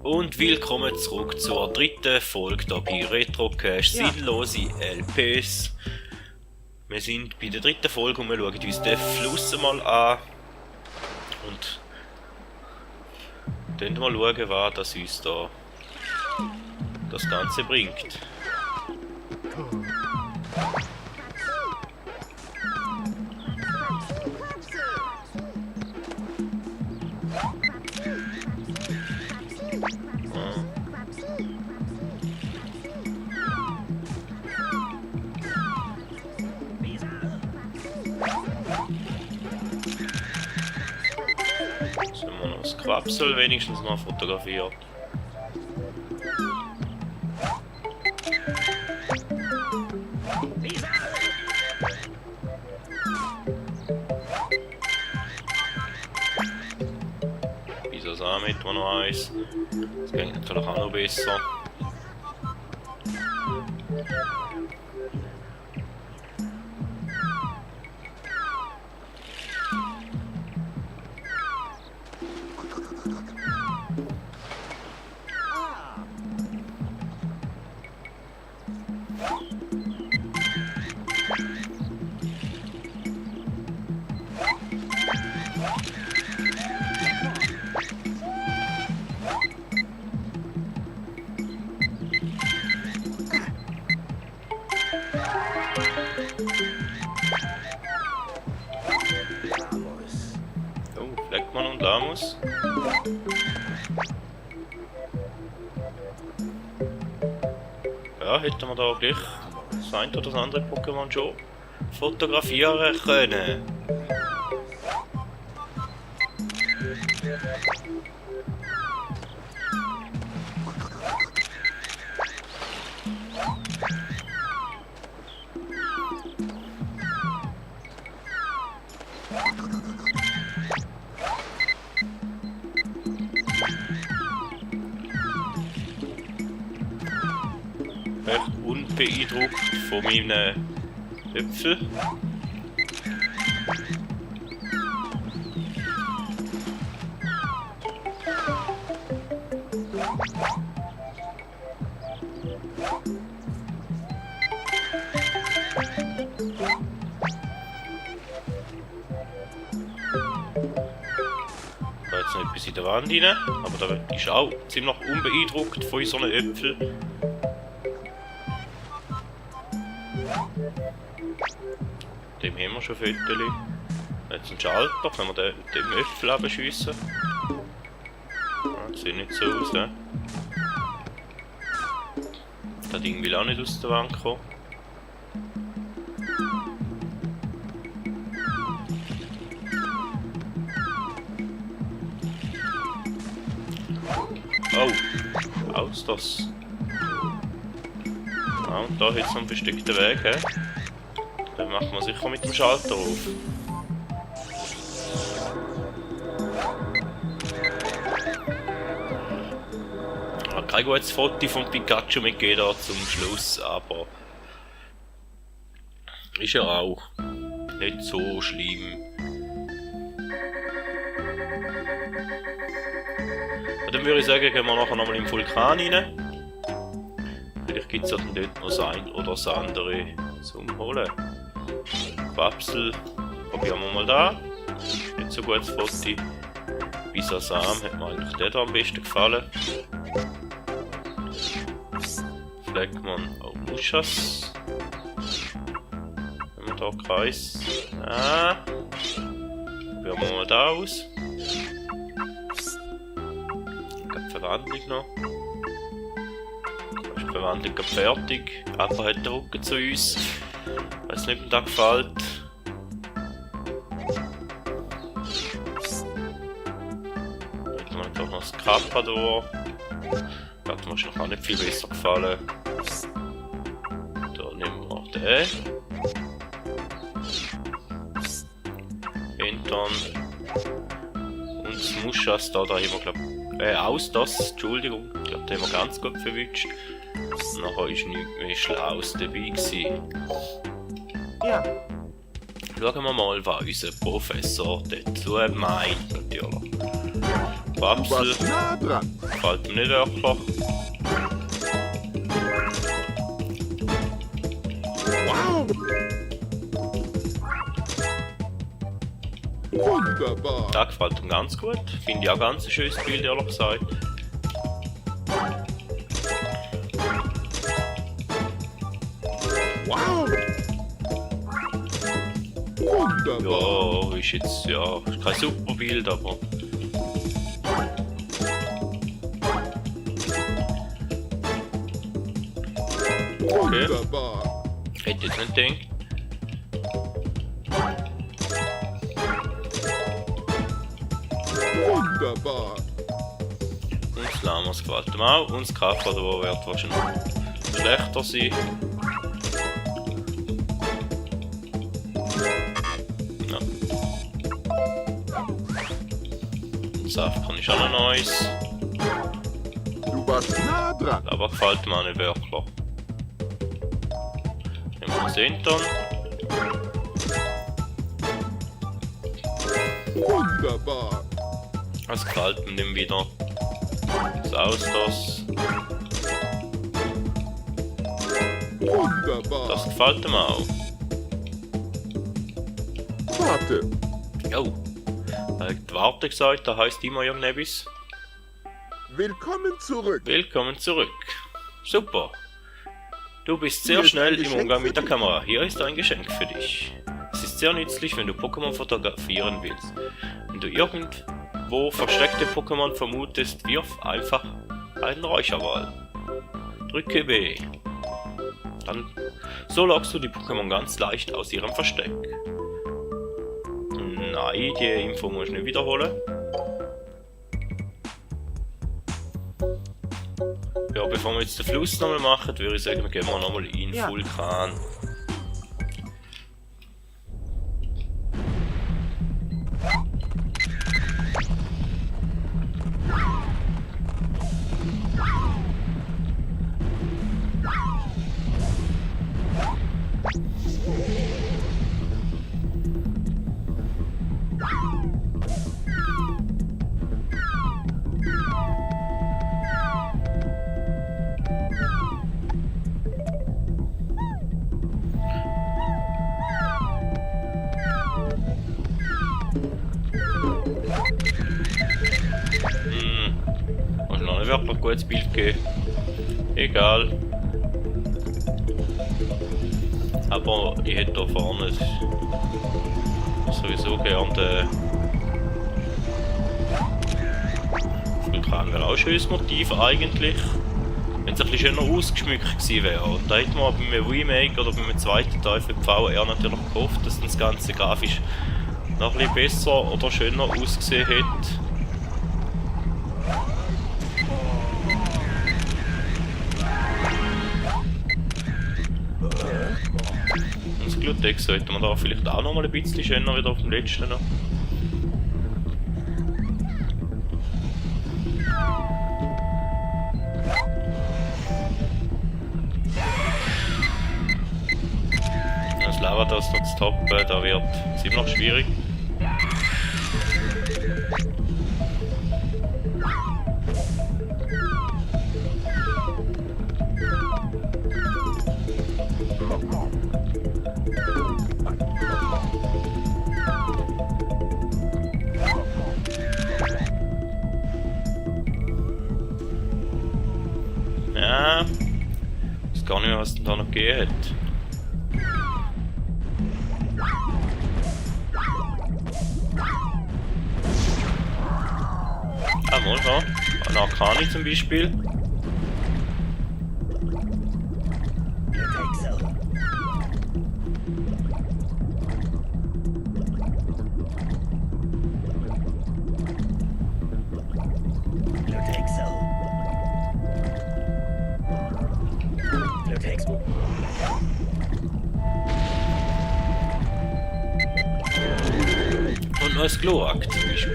Und willkommen zurück zur dritten Folge hier bei Retrocast Sinnlose LPs. Wir sind bei der dritten Folge und wir schauen uns den Fluss mal an. Und dann mal schauen, was das uns da das Ganze bringt. Sollen wir noch das Quapsel wenigstens mal fotografiert? Wieso Samen hätten wir noch eins? Das geht natürlich auch noch besser. Oh, Fleckmann und Lamus. Ja, hätten wir da gleich das eine oder das andere Pokémon schon fotografieren können. Recht unbeeindruckt von meinen Äpfeln. Da ist noch etwas in der Wand rein, aber da ist auch ziemlich unbeeindruckt von unseren Äpfeln. Dem haben wir schon Fotos. Jetzt ein Schalter, können wir den Äpfel abschiessen. Ja, das sieht nicht so aus, ne? Das Ding will auch nicht aus der Wand kommen. Oh, aus das. Ja, und da hat es noch einen versteckten Weg, he? Den machen wir sicher mit dem Schalter auf. Ich habe kein gutes Foto von Pikachu mitgegeben zum Schluss, aber ist ja auch nicht so schlimm. Dann würde ich sagen, gehen wir nachher nochmal im Vulkan rein. Vielleicht gibt es ja dann dort noch das ein oder das andere zum Holen. Quapsel probieren wir mal da. Nicht so gutes Foto. Bisasam hat mir eigentlich der da am besten gefallen. Fleckmann auch Muschas. Wenn wir da Kreis. Ah. Probieren wir mal da aus. Verwandlung noch. Da ist die Verwandlung gerade fertig. Aber hat den Rücken zu uns. Ich weiß nicht, ob mir das gefällt. Da hätten wir einfach noch das Kappador. Das hat mir wahrscheinlich auch nicht viel besser gefallen. Da nehmen wir noch den. Hintern. Und das Muschas da haben wir, glaube ich, Entschuldigung, ich glaube, den haben wir ganz gut verwünscht. Nachher war nichts mehr Schlaues dabei gewesen. Ja. Schauen wir mal, was unser Professor dazu meint, natürlich. Du Quapsel. warst nah dran. Gefällt mir nicht wirklich. Wow. Wunderbar. Der gefällt mir ganz gut. Finde ich auch ganz ein schönes Bild, ehrlich gesagt. Wow. Wunderbar. Ja, ist jetzt, ja, ist kein super Bild, aber... Okay, Wunderbar. hätte jetzt nicht gedacht. Wunderbar. Und das Lamas gefällt ihm auch. Und das Kakadu wird wahrscheinlich schlechter sein. Ja. Und Safkan ist auch noch nice. Du warst nah dran. Aber gefällt mir auch nicht wirklich. Nehmen wir das Intern. Wunderbar. Das gefällt mir dann wieder. Das Austos. Wunderbar. Das gefällt mir auch. Warte. Jo. Die Warte gesagt, da heisst immer irgendetwas. Willkommen zurück. Willkommen zurück. Super. Du bist sehr Hier ist schnell ein im Geschenk Umgang für mit der dich. Kamera. Hier ist ein Geschenk für dich. Es ist sehr nützlich, wenn du Pokémon fotografieren willst. Wenn du irgendwo versteckte Pokémon vermutest, wirf einfach einen Räucherwall. Drücke B. So lockst du die Pokémon ganz leicht aus ihrem Versteck. Nein, die Info muss ich nicht wiederholen. Ja, bevor wir jetzt den Fluss nochmal machen, würde ich sagen, gehen wir nochmal in den Vulkan. Hast du noch nicht wirklich ein gutes Bild gegeben? Egal. Aber ich hätte da vorne sowieso gern den Vulkan wäre auch ein schönes Motiv eigentlich. Wenn es ein bisschen schöner ausgeschmückt gewesen wäre. Und da hätte man beim Remake oder beim zweiten Teil für die VR natürlich gehofft, dass das Ganze grafisch noch ein bisschen besser oder schöner ausgesehen hätte. Und das Glutex sollte man da vielleicht auch noch mal ein bisschen schöner wieder auf dem letzten noch. Das Lavados dort zu toppen, da wird ziemlich schwierig. Ja, ich weiß gar nicht mehr, was denn da noch gegeben hat. Ah, mal da. Ein Arcani zum Beispiel. Und noch ein Gloak zum Beispiel.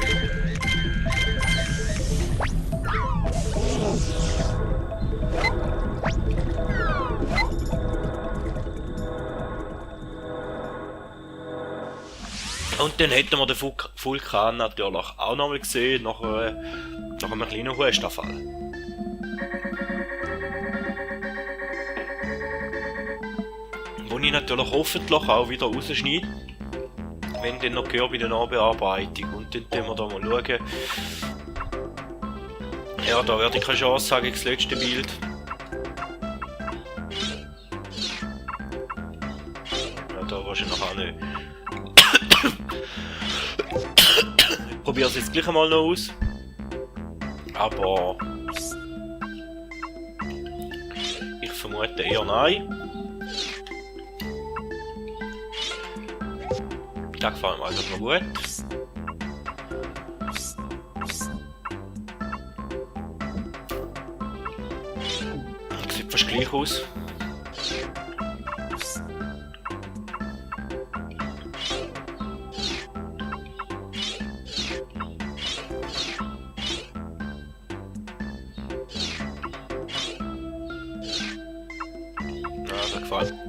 Und dann hätten wir den Vulkan natürlich auch nochmal gesehen, nach einem kleinen Hustenfall. Wo ich natürlich hoffentlich auch wieder rausschneide, wenn dann noch gehört bei der Nachbearbeitung. Und dann können wir da mal schauen. Ja, da werde ich keine Chance haben gegen das letzte Bild. Ja, da wahrscheinlich auch nicht. Ich probiere es jetzt gleich einmal noch aus. Aber ich vermute eher nein. Das gefällt mir eigentlich noch gut. Sieht fast gleich aus.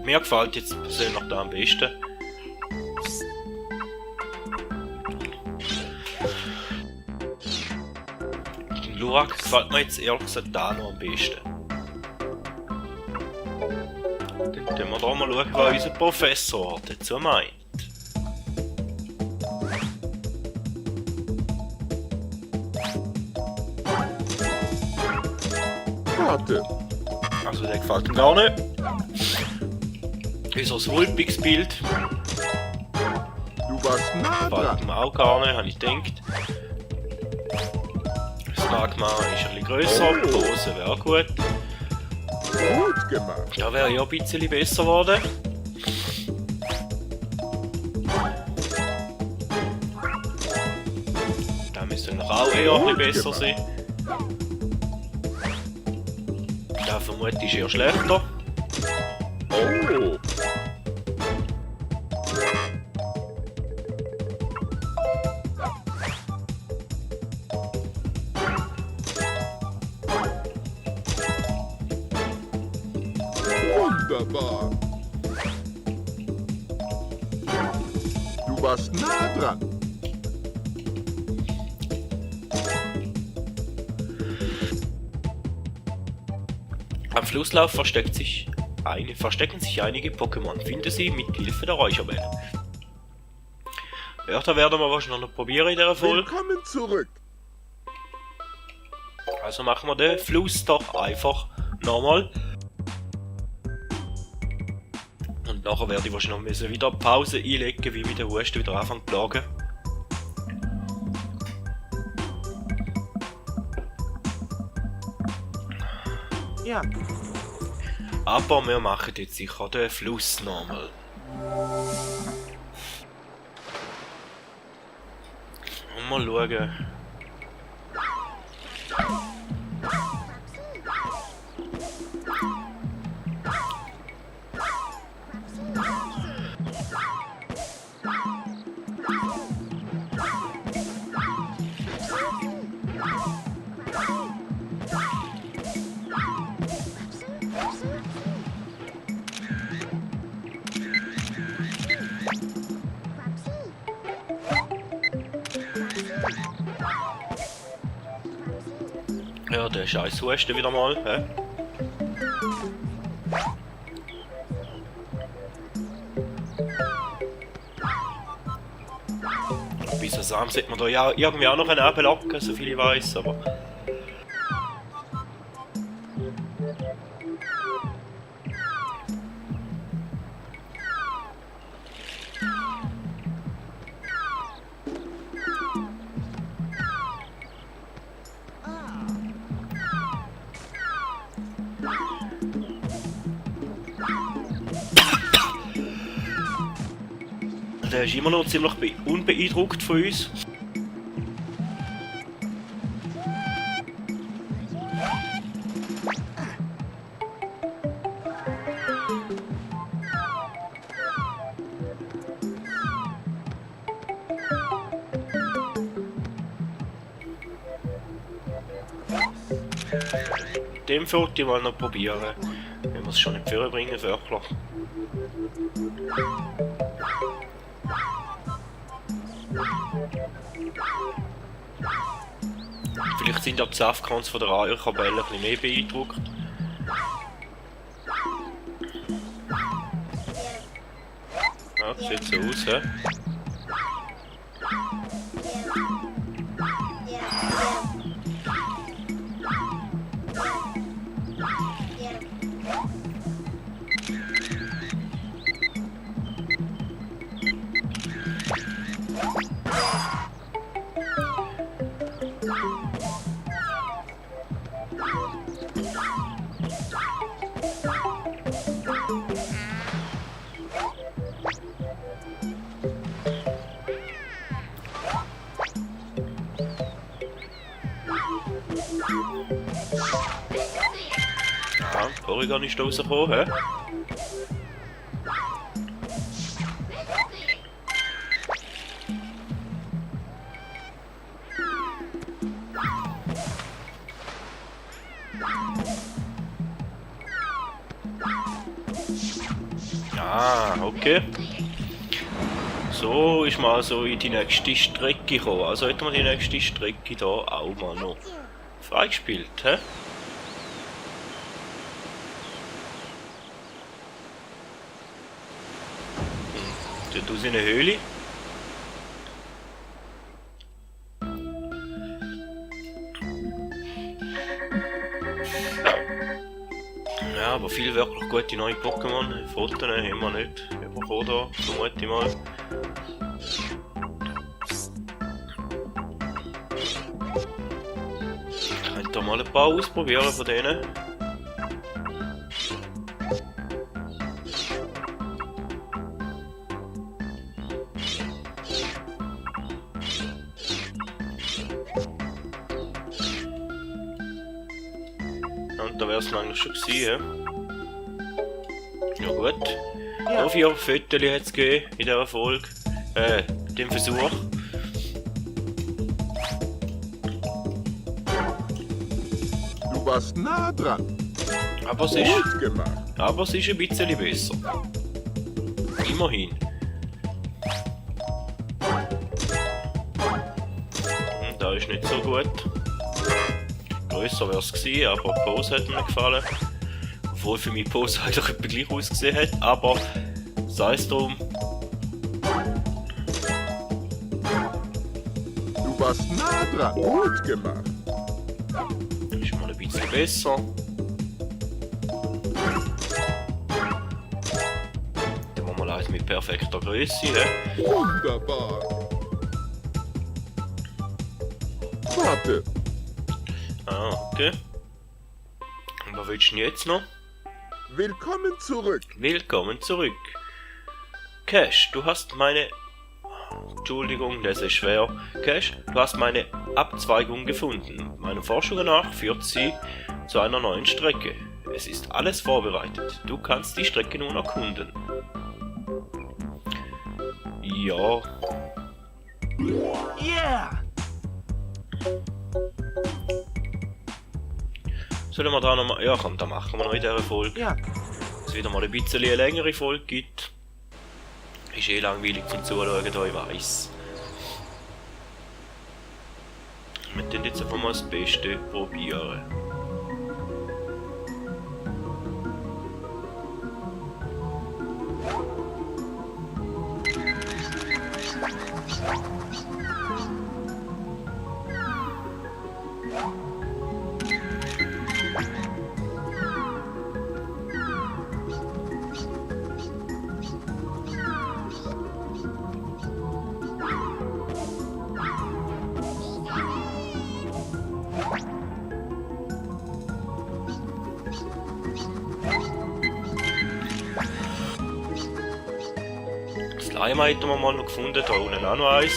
Mir gefällt jetzt persönlich da am besten. Den Lurak gefällt mir jetzt ehrlich gesagt da noch am besten. Dann können wir da mal schauen, was unser Professor dazu meint. Warte. Also der gefällt ihm gar nicht. Unser wulpiges Bild Du warst nah gefällt dran. ihm auch gar nicht, habe ich gedacht. Das Magma ist ein bisschen grösser, die Hose wäre auch gut. Gut gemacht. Da wäre ja ein bisschen besser geworden. Da müsste noch auch eher ein bisschen besser sein. Da vermute ich eher schlechter. Oh. Wunderbar. Du warst nah dran. Am Flusslauf verstecken sich einige Pokémon. Finden sie mit Hilfe der Räucherwelle. Ja, da werden wir wahrscheinlich noch probieren in dieser Folge. Willkommen zurück. Also machen wir den Fluss doch einfach nochmal. Und nachher werde ich wahrscheinlich noch wieder Pause einlegen, wie mit der Husten wieder anfangen zu plagen. Ja. Aber wir machen jetzt sicher den Fluss nochmal. Und mal schauen. Ja, der scheiß Husten wieder mal, hä? Bis das Arm sollte man da ja irgendwie auch noch einen ablocken, so viel ich weiß, aber... Der ist immer noch ziemlich unbeeindruckt von uns. Dem sollte ich mal noch probieren, wenn wir es schon nicht vorbringen, wirklich. Vielleicht sind ja die Safcons von der Eierkabelle ein bisschen mehr beeindruckt. Ja, sieht so aus, hä? Ja, Porygon ist da rausgekommen, hä? Ah, okay. So ist man also in die nächste Strecke gekommen. Also hätten wir die nächste Strecke hier auch mal noch freigespielt, hä? Dort aus in eine Höhle. Ja, aber viel wirklich gute neue Pokémon. Fotos haben wir nicht bekommen da, vermute ich mal. Ich könnte da mal ein paar ausprobieren von denen. Und da wäre es eigentlich schon gewesen. Ja gut. Ja. Noch 4 Fotos hat es gegeben in dieser Folge. In dem Versuch. Du warst nah dran. Aber es ist, Gut gemacht. ein bisschen besser. Immerhin. Und da ist nicht so gut. Grösser wäre es gewesen, aber die Pose hat mir gefallen. Obwohl für mich die Pose eigentlich etwa gleich ausgesehen hat, aber sei es drum. Du warst nah dran. Gut gemacht. Ist mal ein bisschen besser. Dann machen wir leider mit perfekter Größe. He? Wunderbar. Warte. Ah, okay. Und was willst du denn jetzt noch? Willkommen zurück. Willkommen zurück. Cash, du hast meine... Entschuldigung, das ist schwer. Cash, du hast meine Abzweigung gefunden. Meinen Forschungen nach führt sie zu einer neuen Strecke. Es ist alles vorbereitet. Du kannst die Strecke nun erkunden. Ja. Yeah. Sollen wir da nochmal... Ja komm, da machen wir noch in dieser Folge. Ja. Dass es wieder mal ein bisschen eine längere Folge gibt. Ist eh langweilig zum Zuschauen, da ich weiss. Wir tun jetzt einfach mal das Beste probieren. Slime hätten wir mal noch gefunden, da unten auch noch eins.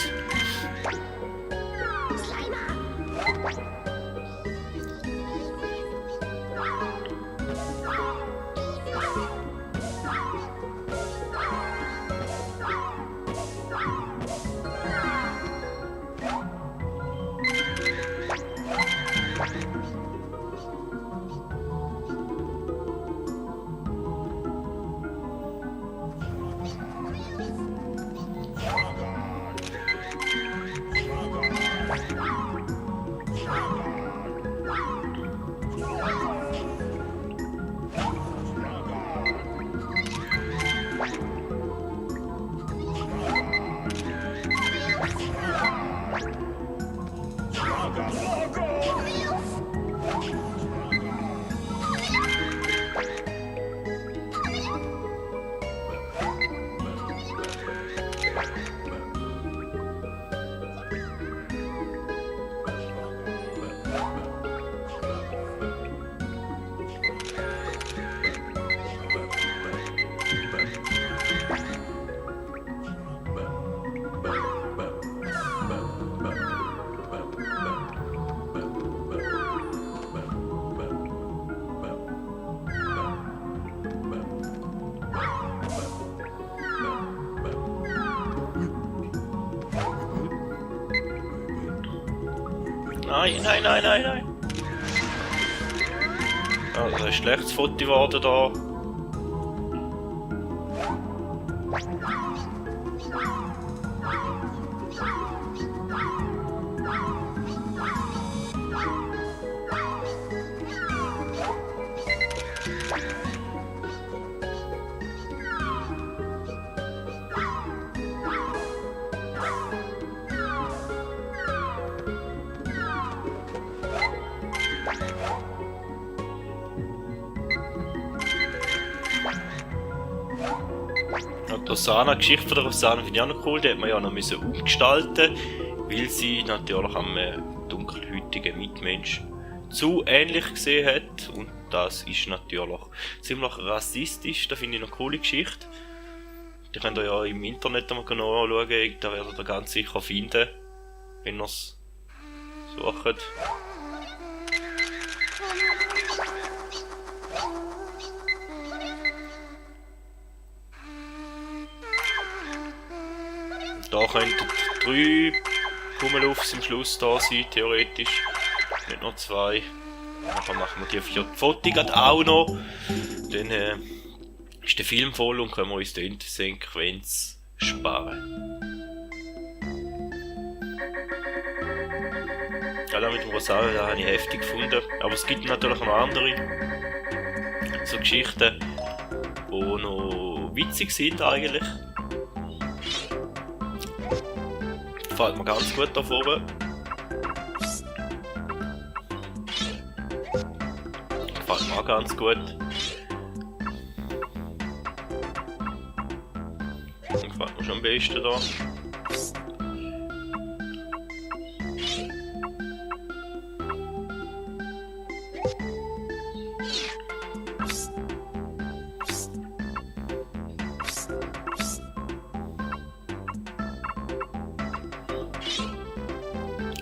Nein, nein, nein, nein, nein. Ah, das ist ein schlechtes Foto geworden da. Die Rosanna-Geschichte von der Rosanna finde ich auch noch cool, die hat man ja noch umgestalten, weil sie natürlich am dunkelhäutigen Mitmensch zu ähnlich gesehen hat. Und das ist natürlich ziemlich rassistisch, das finde ich eine coole Geschichte. Die könnt ihr ja im Internet mal genau anschauen, da werdet ihr ganz sicher finden, wenn ihr es sucht. Da könnten 3 Pummeluffs am Schluss da sein, theoretisch. Nicht nur 2. Dann machen wir die 4 Fotos auch noch. Dann ist der Film voll und können wir uns die Endsequenz sparen. Ja, das mit dem Rosario, das habe ich heftig gefunden. Aber es gibt natürlich noch andere so Geschichten, die noch witzig sind eigentlich. Gefällt mir ganz gut da vorne. Gefällt mir auch ganz gut. Gefällt mir schon am besten da.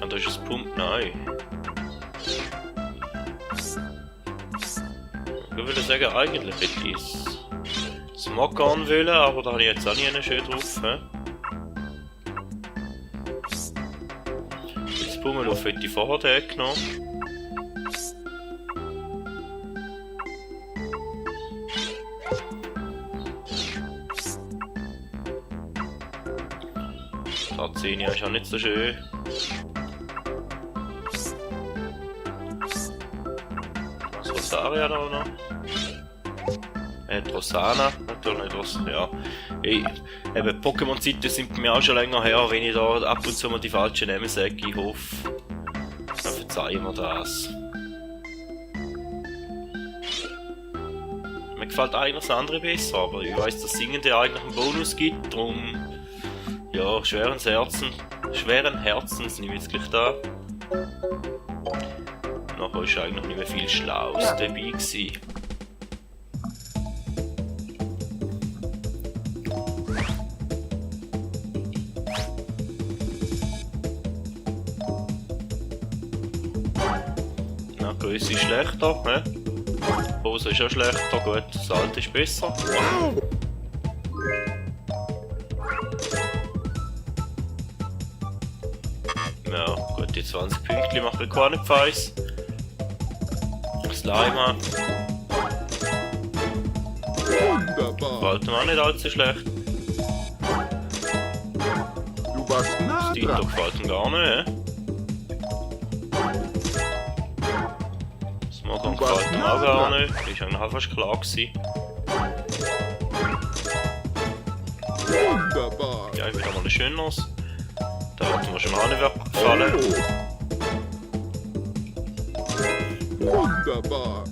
Da ist ein Pump, nein. Ich würde sagen, eigentlich hätte ich das Mock-On wollen, aber da habe ich jetzt auch nicht schön drauf. Das Pummeluff hätte ich vorher den genommen. Die Tarzenia ist auch nicht so schön. Rosaria da noch. Rosanna, natürlich, ja. Eben, Pokémon-Zeiten sind bei mir auch schon länger her, wenn ich da ab und zu mal die falschen Namen sage. Ich hoffe, dann verzeihen wir das. Mir gefällt eigentlich das andere besser, aber ich weiss, dass Singende eigentlich einen Bonus gibt, darum, ja, schweren Herzens nehme ich jetzt gleich da. Nachher war eigentlich nicht mehr viel Schlaues dabei gewesen. Na, Größe ist schlechter, ne? Hose ist auch schlechter, gut, das alte ist besser. Ja, gut, die 20 Pünktchen machen gar nicht feiss. Slime. Wunderbar. Gefällt mir auch nicht allzu schlecht. Du warst nah Dito dran. gefällt mir gar nicht, Smogon gefällt mir auch gar nicht. Ist eigentlich auch fast klar gewesen. Wunderbar. Ja, wieder mal ein schöneres. Da hat mir schon auch nicht gefallen. Wunderbar.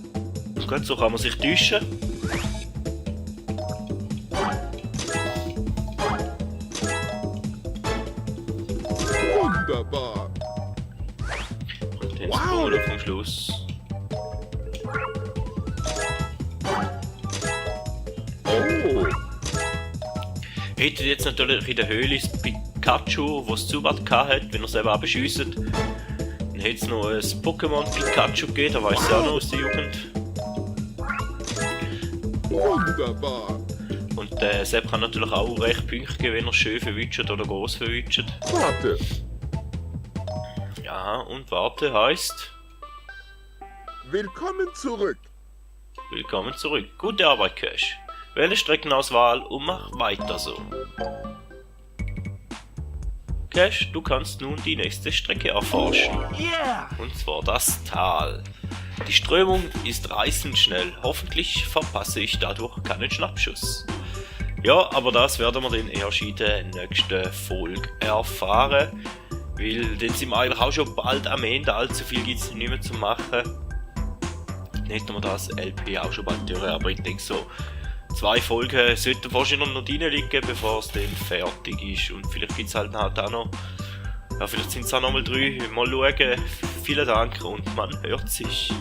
Gut, so kann man sich täuschen. Wunderbar. Und dann das Pummel vom Schluss. Oh. Hättet jetzt natürlich in der Höhle das Pikachu, das es Zubat hatte, wenn er es eben abschießt. Dann hätte es noch ein Pokémon Pikachu gegeben, da weiss ich auch noch aus der Jugend. Wunderbar. Und der Sepp kann natürlich auch recht Punkte geben, wenn er schön verwünscht oder groß verwünscht. Warte. Ja, und warte heißt... Willkommen zurück. Willkommen zurück. Gute Arbeit, Cash. Wähle Streckenauswahl und mach weiter so. Cash, du kannst nun die nächste Strecke erforschen. Und zwar das Tal. Die Strömung ist reißend schnell. Hoffentlich verpasse ich dadurch keinen Schnappschuss. Ja, aber das werden wir dann erst in der nächsten Folge erfahren. Weil dann sind wir eigentlich auch schon bald am Ende. Allzu viel gibt es nicht mehr zu machen. Dann hätten wir das LP auch schon bald durch. Aber ich denke so, 2 Folgen sollten wahrscheinlich noch drin liegen, bevor es dann fertig ist. Und vielleicht gibt es halt auch noch. Ja, vielleicht sind es auch noch mal 3. Mal schauen. Vielen Dank und man hört sich.